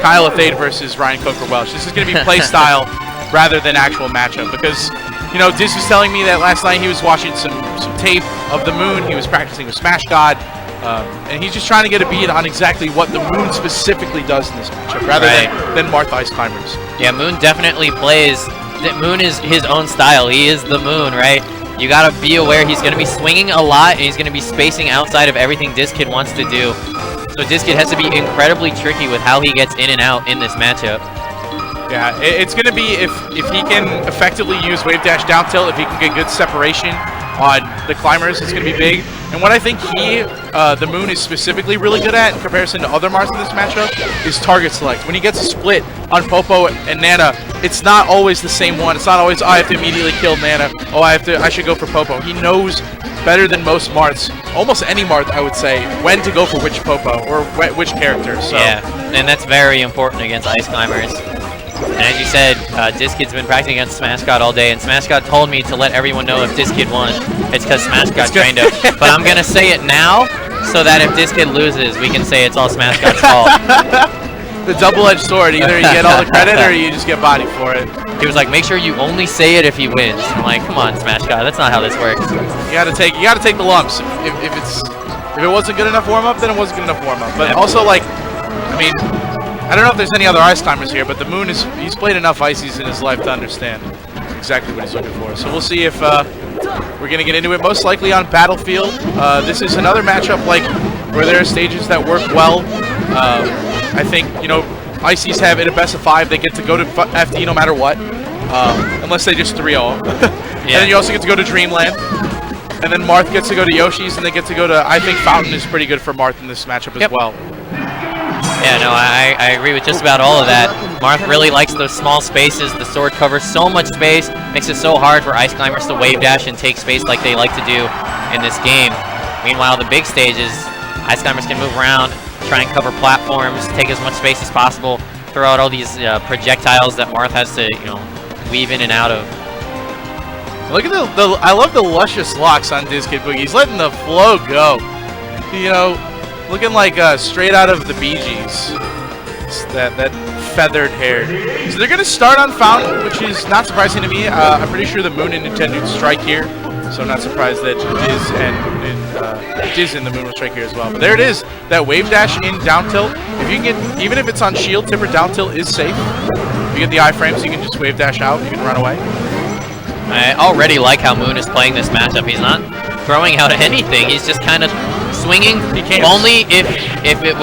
Kyle Athade versus Ryan Coker Welsh. This is going to be play style rather than actual matchup because, you know, Diz was telling me that last night he was watching some tape of the Moon. He was practicing with Smash God. And he's just trying to get a beat on exactly what the Moon specifically does in this matchup, rather than Marth Ice Climbers. Yeah, Moon definitely plays. Moon is his own style. He is the Moon, right? You gotta be aware he's gonna be swinging a lot, and he's gonna be spacing outside of everything dizzkid wants to do. So dizzkid has to be incredibly tricky with how he gets in and out in this matchup. Yeah, it's gonna be if he can effectively use wave dash down tilt, if he can get good separation on the climbers, it's going to be big. And what I think the Moon is specifically really good at in comparison to other Marths in this matchup is target select. When he gets a split on Popo and Nana, it's not always the same one. It's not always, oh, I have to immediately kill Nana. Oh, I should go for Popo. He knows better than most Marths, almost any Marth, I would say, when to go for which Popo or which character. So. Yeah, and that's very important against Ice Climbers. And as you said, dizzkid's been practicing against Smash God all day, and Smash God told me to let everyone know if dizzkid won, it's because Smash God trained him. But I'm going to say it now, so that if dizzkid loses, we can say it's all Smash God's fault. The double-edged sword, either you get all the credit or you just get bodied for it. He was like, make sure you only say it if he wins. I'm like, come on, Smash God, that's not how this works. You gotta take the lumps. If it wasn't good enough warm-up, then it wasn't good enough warm-up. But also, like, I mean, I don't know if there's any other ice climbers here, but the Moon he's played enough ices in his life to understand exactly what he's looking for. So we'll see if we're going to get into it, most likely on Battlefield. This is another matchup like where there are stages that work well. I think, you know, ices have in a best of 5, they get to go to FD no matter what, unless they just 3-0. And then you also get to go to Dreamland. And then Marth gets to go to Yoshi's, and they get to go to, I think Fountain is pretty good for Marth in this matchup as well. Yeah, no, I agree with just about all of that. Marth really likes those small spaces. The sword covers so much space, makes it so hard for Ice Climbers to wave dash and take space like they like to do in this game. Meanwhile, the big stages, Ice Climbers can move around, try and cover platforms, take as much space as possible, throw out all these projectiles that Marth has to, you know, weave in and out of. Look at I love the luscious locks on dizzkidboogie. He's letting the flow go. You know, looking like straight out of the Bee Gees. That feathered hair. So they're going to start on Fountain, which is not surprising to me. I'm pretty sure the Moon and Nintendo strike here, so I'm not surprised that Diz and the Moon will strike here as well. But there it is, that wave dash in down tilt. If you can get, even if it's on shield, tipper down tilt is safe. If you get the iframes, you can just wave dash out. You can run away. I already like how Moon is playing this matchup. He's not throwing out anything. He's just kind of swinging only if it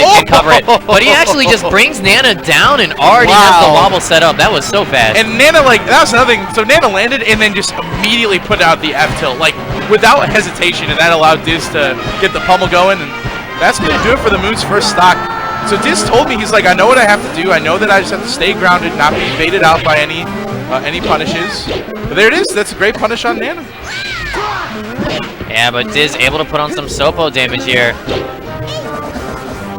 can cover it. But he actually just brings Nana down and already has the wobble set up. That was so fast. And Nana, like, that was another thing. So Nana landed and then just immediately put out the F tilt, like, without hesitation, and that allowed Diz to get the pummel going, and that's going to do it for the Moon's first stock. So Diz told me, he's like, I know what I have to do. I know that I just have to stay grounded, not be baited out by any punishes. But there it is. That's a great punish on Nana. Yeah, but Diz able to put on some Sopo damage here.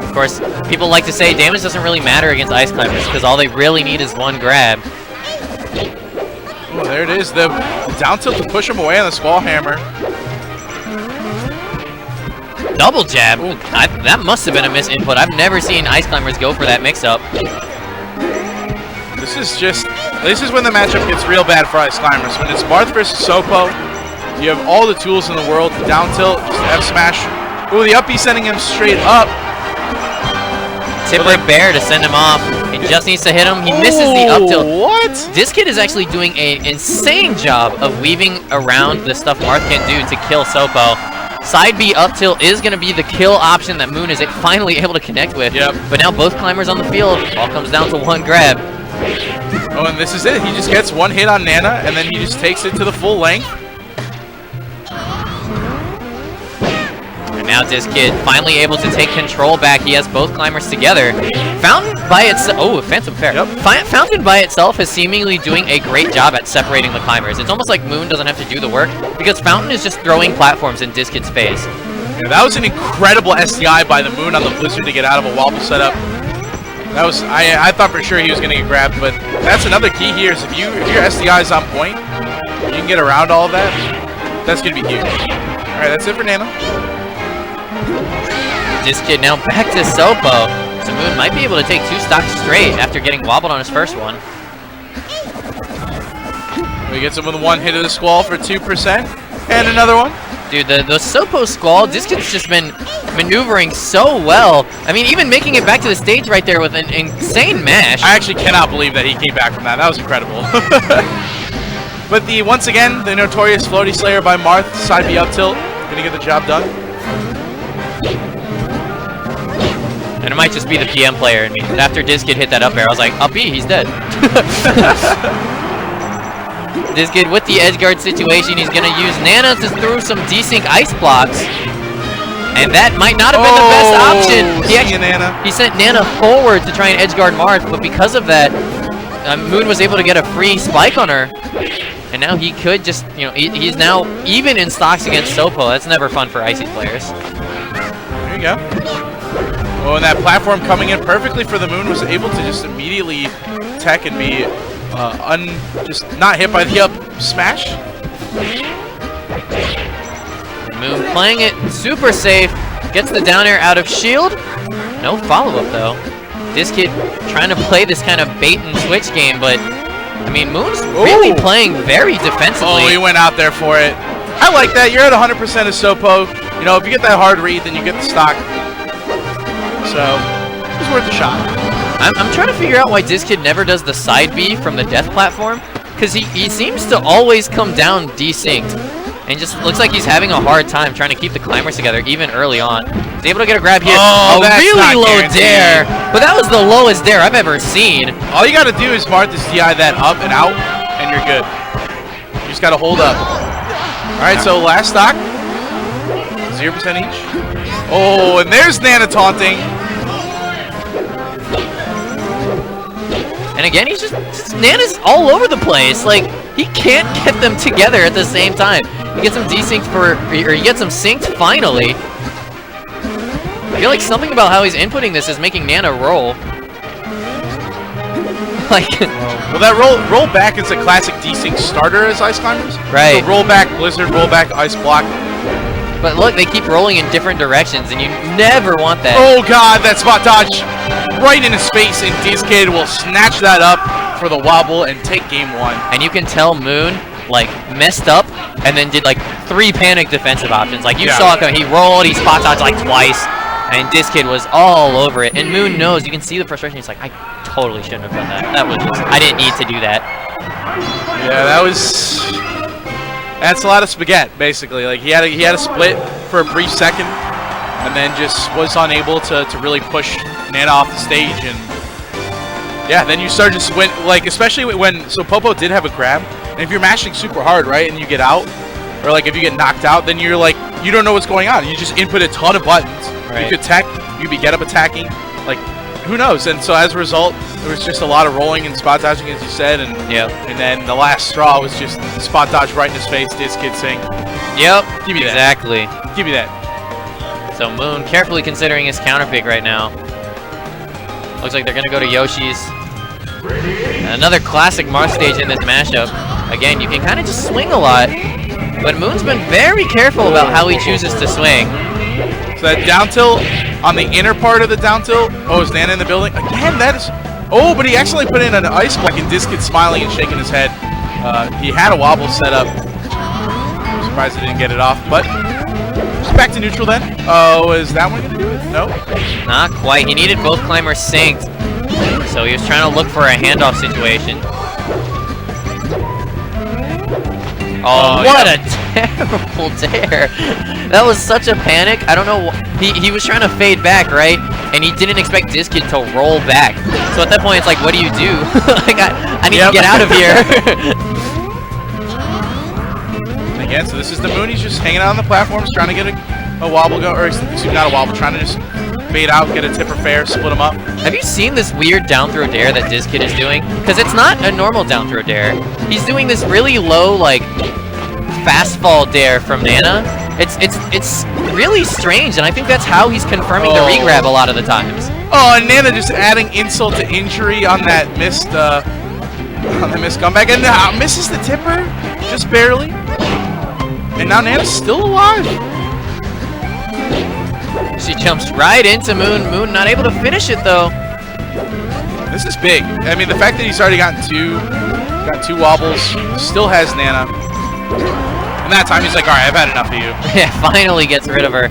Of course, people like to say damage doesn't really matter against Ice Climbers because all they really need is one grab. Oh, there it is. The down tilt to push him away on the Squall Hammer. Double jab. Ooh, that must have been a misinput. I've never seen Ice Climbers go for that mix-up. This is when the matchup gets real bad for Ice Climbers. When it's Marth versus Sopo, you have all the tools in the world. Down tilt, just F smash. Ooh, the up B sending him straight up. Tipper Bear to send him off. He just needs to hit him. He misses the up tilt. What? Dizzkid is actually doing an insane job of weaving around the stuff Marth can do to kill Sopo. Side B up tilt is going to be the kill option that Moon is finally able to connect with. Yep. But now both climbers on the field. All comes down to one grab. Oh, and this is it. He just gets one hit on Nana, and then he just takes it to the full length. And now Dizzkid finally able to take control back. He has both climbers together. Fountain by itself. Oh, Phantom Fair. Yep. Fountain by itself is seemingly doing a great job at separating the climbers. It's almost like Moon doesn't have to do the work because Fountain is just throwing platforms in Dizzkid's face. Yeah, that was an incredible SDI by the Moon on the Blizzard to get out of a wobble setup. That was I thought for sure he was going to get grabbed, but that's another key here is if your SDI is on point, you can get around all of that. That's going to be huge. All right, that's it for Nana. Dizzkid now back to Sopo. So Moon might be able to take 2 stocks straight after getting wobbled on his first one. He gets him with 1 hit of the Squall for 2%. And another one. Dude, the Sopo Squall, dizzkid's just been maneuvering so well. I mean, even making it back to the stage right there with an insane mash. I actually cannot believe that he came back from that. That was incredible. But once again, the notorious Floaty Slayer by Marth, side B up tilt, gonna get the job done. And it might just be the PM player in me. After dizzkid hit that up air, I was like, up B, he's dead. dizzkid with the edge guard situation, he's gonna use Nana to throw some desync ice blocks. And that might not have been the best option. He sent Nana forward to try and edge guard Marth, but because of that, Moon was able to get a free spike on her. And now he could just, you know, he's now even in stocks against Sopo. That's never fun for Icy players. There you go. Well, and that platform coming in perfectly for the Moon was able to just immediately tech and be just not hit by the up smash. Moon playing it super safe, gets the down air out of shield. No follow-up though. dizzkid trying to play this kind of bait and switch game, but I mean, Moon's really playing very defensively. Oh, he went out there for it. I like that. You're at 100% of Sopo. You know, if you get that hard read, then you get the stock. So, it's worth a shot. I'm trying to figure out why dizzkid never does the side B from the death platform, because he seems to always come down desynced, and just looks like he's having a hard time trying to keep the climbers together even early on. He's able to get a grab here. Oh, a really low dare, but that was the lowest dare I've ever seen. All you got to do is Marth this DI that up and out, and you're good. You just got to hold up. All right, so last stock, 0% each. Oh, and there's Nana taunting. And again, he's just Nana's all over the place. Like, he can't get them together at the same time. He gets them desynced or he gets them synced finally. I feel like something about how he's inputting this is making Nana roll. Like, well, that roll back is a classic desync starter as Ice Climbers. Right. So roll back Blizzard, roll back Ice Block. But look, they keep rolling in different directions, and you never want that. Oh god, that spot dodge right in his face, and dizzkid will snatch that up for the wobble and take game 1. And you can tell Moon, like, messed up and then did, like, 3 panic defensive options. Like, you saw it, he rolled, he spot dodged, like, twice, and dizzkid was all over it. And Moon knows, you can see the frustration. He's like, I totally shouldn't have done that. That was just, I didn't need to do that. Yeah, that's a lot of spaghetti, basically. Like, he had a split for a brief second, and then just was unable to really push Nana off the stage, and yeah, then you start to win, like, especially when, so Popo did have a grab, and if you're mashing super hard, right, and you get out, or like if you get knocked out, then you're like, you don't know what's going on. You just input a ton of buttons. Right. You could tech, you could get up attacking, like, who knows? And so as a result, there was just a lot of rolling and spot dodging, as you said, and and then the last straw was just spot dodge right in his face, dizzkid saying, yep, give me that. Exactly. Give me that. So Moon carefully considering his counter pick right now. Looks like they're going to go to Yoshi's. Another classic Marth stage in this mashup. Again, you can kind of just swing a lot, but Moon's been very careful about how he chooses to swing. So that down tilt on the inner part of the down tilt. Oh, is Nana in the building? Again, that is... Oh, but he actually put in an ice block, and dizzkid smiling and shaking his head. He had a wobble set up. I'm surprised he didn't get it off, but... Just back to neutral then. Oh, is that one going to do it? No. Not quite. He needed both climbers synced, so he was trying to look for a handoff situation. Oh, what a terrible dare. That was such a panic. I don't know. He was trying to fade back, right? And he didn't expect dizzkid to roll back. So at that point, it's like, what do you do? Like, I need to get out of here. Again, so this is the Moon. He's just hanging out on the platforms, trying to get a wobble go, or excuse me, not a wobble, trying to just bait out, get a tipper fair, split them up. Have you seen this weird down throw dare that dizzkid is doing? Because it's not a normal down throw dare. He's doing this really low, like, fast fall dare from Nana. It's really strange, and I think that's how he's confirming the regrab a lot of the times. Oh, and Nana just adding insult to injury on that missed comeback, and misses the tipper just barely. And now Nana's still alive. She jumps right into Moon. Moon not able to finish it though. This is big. I mean, the fact that he's already gotten two wobbles, still has Nana. And that time he's like, all right, I've had enough of you. Yeah, finally gets rid of her.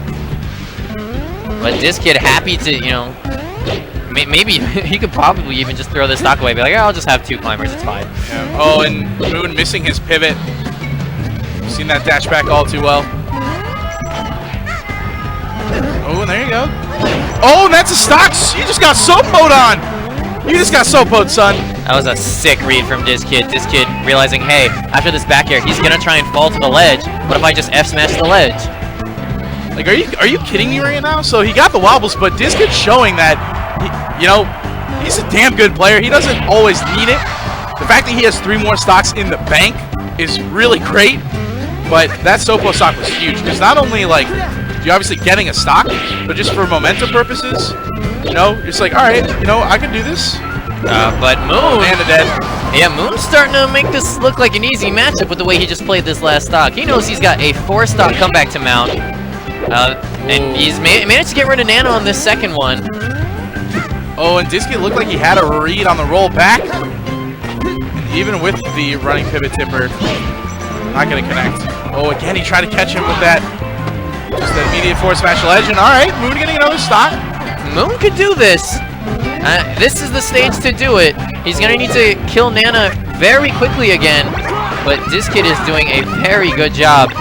But this kid happy to, you know, maybe he could probably even just throw this stock away. Be like, oh, I'll just have 2 climbers, it's fine. Yeah. Oh, and Moon missing his pivot. Seen that dash back all too well. Oh, and there you go. Oh, and that's a stock. You just got Sopoed on. You just got Sopoed, son. That was a sick read from dizzkid. Dizzkid realizing, hey, after this back air, he's gonna try and fall to the ledge. What if I just F smash the ledge? Like, are you kidding me right now? So he got the wobbles, but dizzkid's showing that, you know, he's a damn good player. He doesn't always need it. The fact that he has 3 more stocks in the bank is really great. But that Sopo stock was huge because not only like you're obviously getting a stock, but just for momentum purposes, you know, it's like, all right, you know, I can do this. But Moon, and dead. Yeah, Moon's starting to make this look like an easy matchup with the way he just played this last stock. He knows he's got a 4-stock comeback to mount, and he's managed to get rid of Nana on this second one. Oh, and dizzkid looked like he had a read on the roll back, and even with the running pivot tipper, not going to connect. Oh, again, he tried to catch him with that. Just that immediate forward smash ledge. And all right, Moon getting another stock. Moon could do this. This is the stage to do it. He's going to need to kill Nana very quickly again. But dizzkid is doing a very good job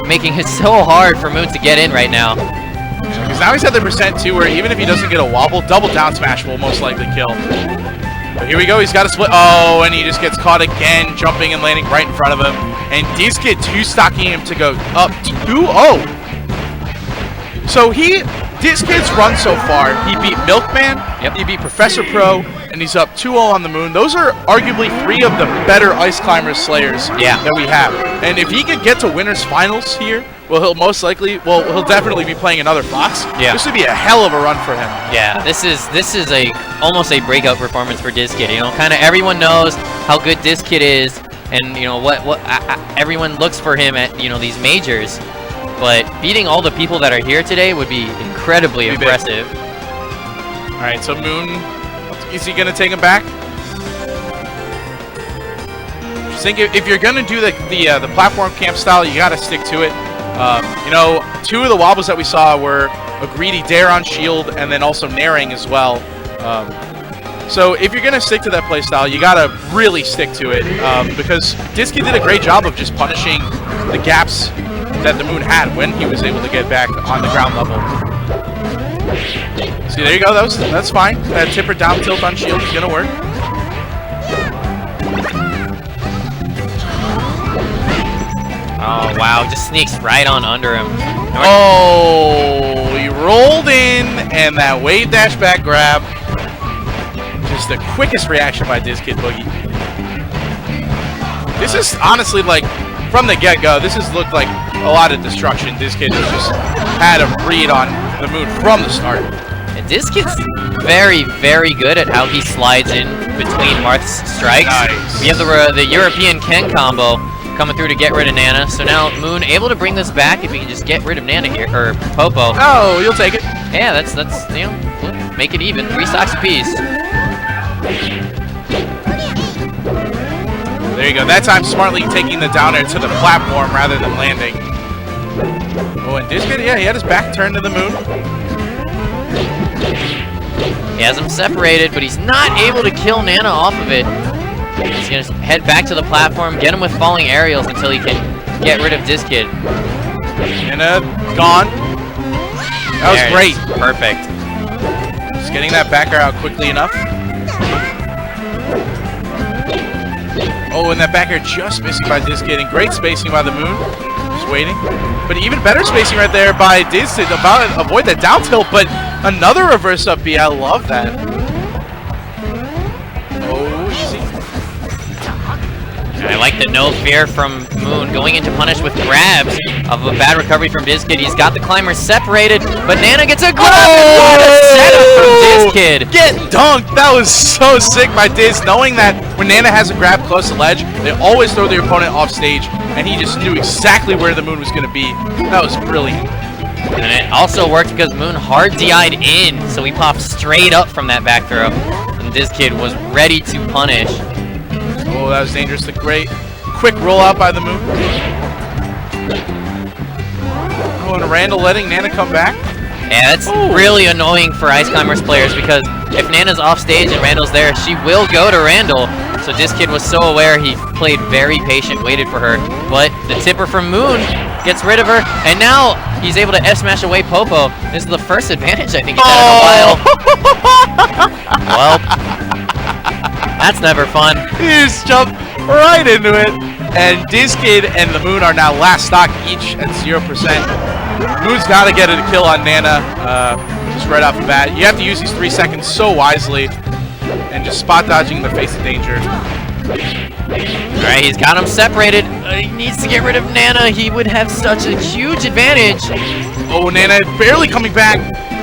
making it so hard for Moon to get in right now. Because now he's at the percent too, where even if he doesn't get a wobble, double down smash will most likely kill. But here we go, he's got a split. Oh, and he just gets caught again, jumping and landing right in front of him. And dizzkid 2-stocking him to go up 2-0. So dizzkid's run so far, he beat Milkman, he beat Professor Pro, and he's up 2-0 on the Moon. Those are arguably 3 of the better Ice Climbers Slayers that we have. And if he could get to winners finals here, well, he'll definitely be playing another Fox. Yeah. This would be a hell of a run for him. Yeah, this is almost a breakout performance for dizzkid. You know, kind of everyone knows how good dizzkid is, and you know what everyone looks for him at, you know, these majors. But beating all the people that are here today would be incredibly impressive. All right, so Moon, is he gonna take him back? Just think if you're gonna do the platform camp style, you gotta stick to it. You know, 2 of the wobbles that we saw were a greedy dare on shield and then also naring as well. So if you're gonna stick to that play style, you gotta really stick to it because dizzkid did a great job of just punishing the gaps that the Moon had when he was able to get back on the ground level. See, there you go. That's fine. That tipper down tilt on shield is gonna work. Oh wow, just sneaks right on under him. Oh, he rolled in, and that wave dash back grab. Just the quickest reaction by dizzkidboogie. This is honestly like, from the get-go, this has looked like a lot of destruction. dizzkid has just had a read on the Moon from the start. And dizzkid's very, very good at how he slides in between Marth's strikes. Nice. We have the European Ken combo coming through to get rid of Nana. So now Moon able to bring this back if he can just get rid of Nana here, or Popo. Oh, you'll take it. Yeah, that's you know, make it even. 3 stocks apiece. There you go. That time smartly taking the down air to the platform rather than landing. Oh, and dizzkid, yeah, he had his back turned to the Moon. He has him separated, but he's not able to kill Nana off of it. He's going to head back to the platform, get him with falling aerials until he can get rid of dizzkid. Nana gone. That was great. Perfect. Just getting that back air out quickly enough. Oh, and that back air just missing by dizzkid, and great spacing by the Moon. Just waiting. But even better spacing right there by dizzkid to avoid that down tilt, but another reverse up B. I love that. Oh, easy. I like the no fear from Moon going into punish with grabs of a bad recovery from dizzkid. He's got the climbers separated, but Nana gets a grab. Oh! What a setup from dizzkid. Get dunked. That was so sick by Diz, knowing that when Nana has a grab close to ledge, they always throw their opponent off stage, and he just knew exactly where the Moon was going to be. That was brilliant. And it also worked because Moon hard DI'd in, so he popped straight up from that back throw. And dizzkid was ready to punish. Oh, that was dangerous. The great quick rollout by the Moon. Oh, and Randall letting Nana come back. Yeah, that's really annoying for Ice Climbers players because if Nana's off stage and Randall's there, she will go to Randall. So dizzkid was so aware, he played very patient, waited for her. But the tipper from Moon gets rid of her, and now he's able to F-smash away Popo. This is the first advantage I think he's had in a while. Well, that's never fun. He just jumped right into it. And dizzkid and the Moon are now last stock each at 0%. Moon's got to get a kill on Nana just right off the bat. You have to use these 3 seconds so wisely and just spot dodging in the face of danger. Alright, he's got him separated. He needs to get rid of Nana. He would have such a huge advantage. Oh, Nana barely coming back.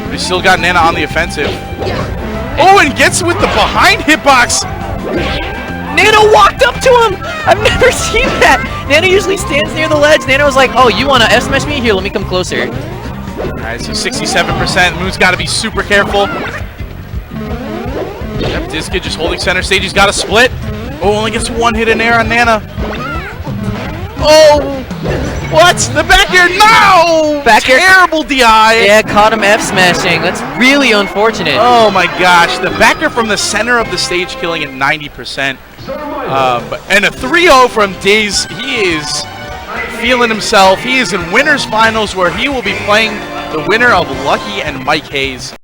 But he's still got Nana on the offensive. Oh, and gets with the behind hitbox. Nana walked up to him! I've never seen that! Nana usually stands near the ledge. Nana was like, oh, you want to F-smash me? Here, let me come closer. Alright, so 67%. Moon's got to be super careful. Yep, dizzkid just holding center stage. He's got a split. Oh, only gets one hit in air on Nana. Oh! What? The back air? No! Back air. Terrible DI. Yeah, caught him F-smashing. That's really unfortunate. Oh my gosh. The back air from the center of the stage killing at 90%. And a 3-0 from Dizz. He is feeling himself. He is in winners finals where he will be playing the winner of Lucky and Mike Hayes.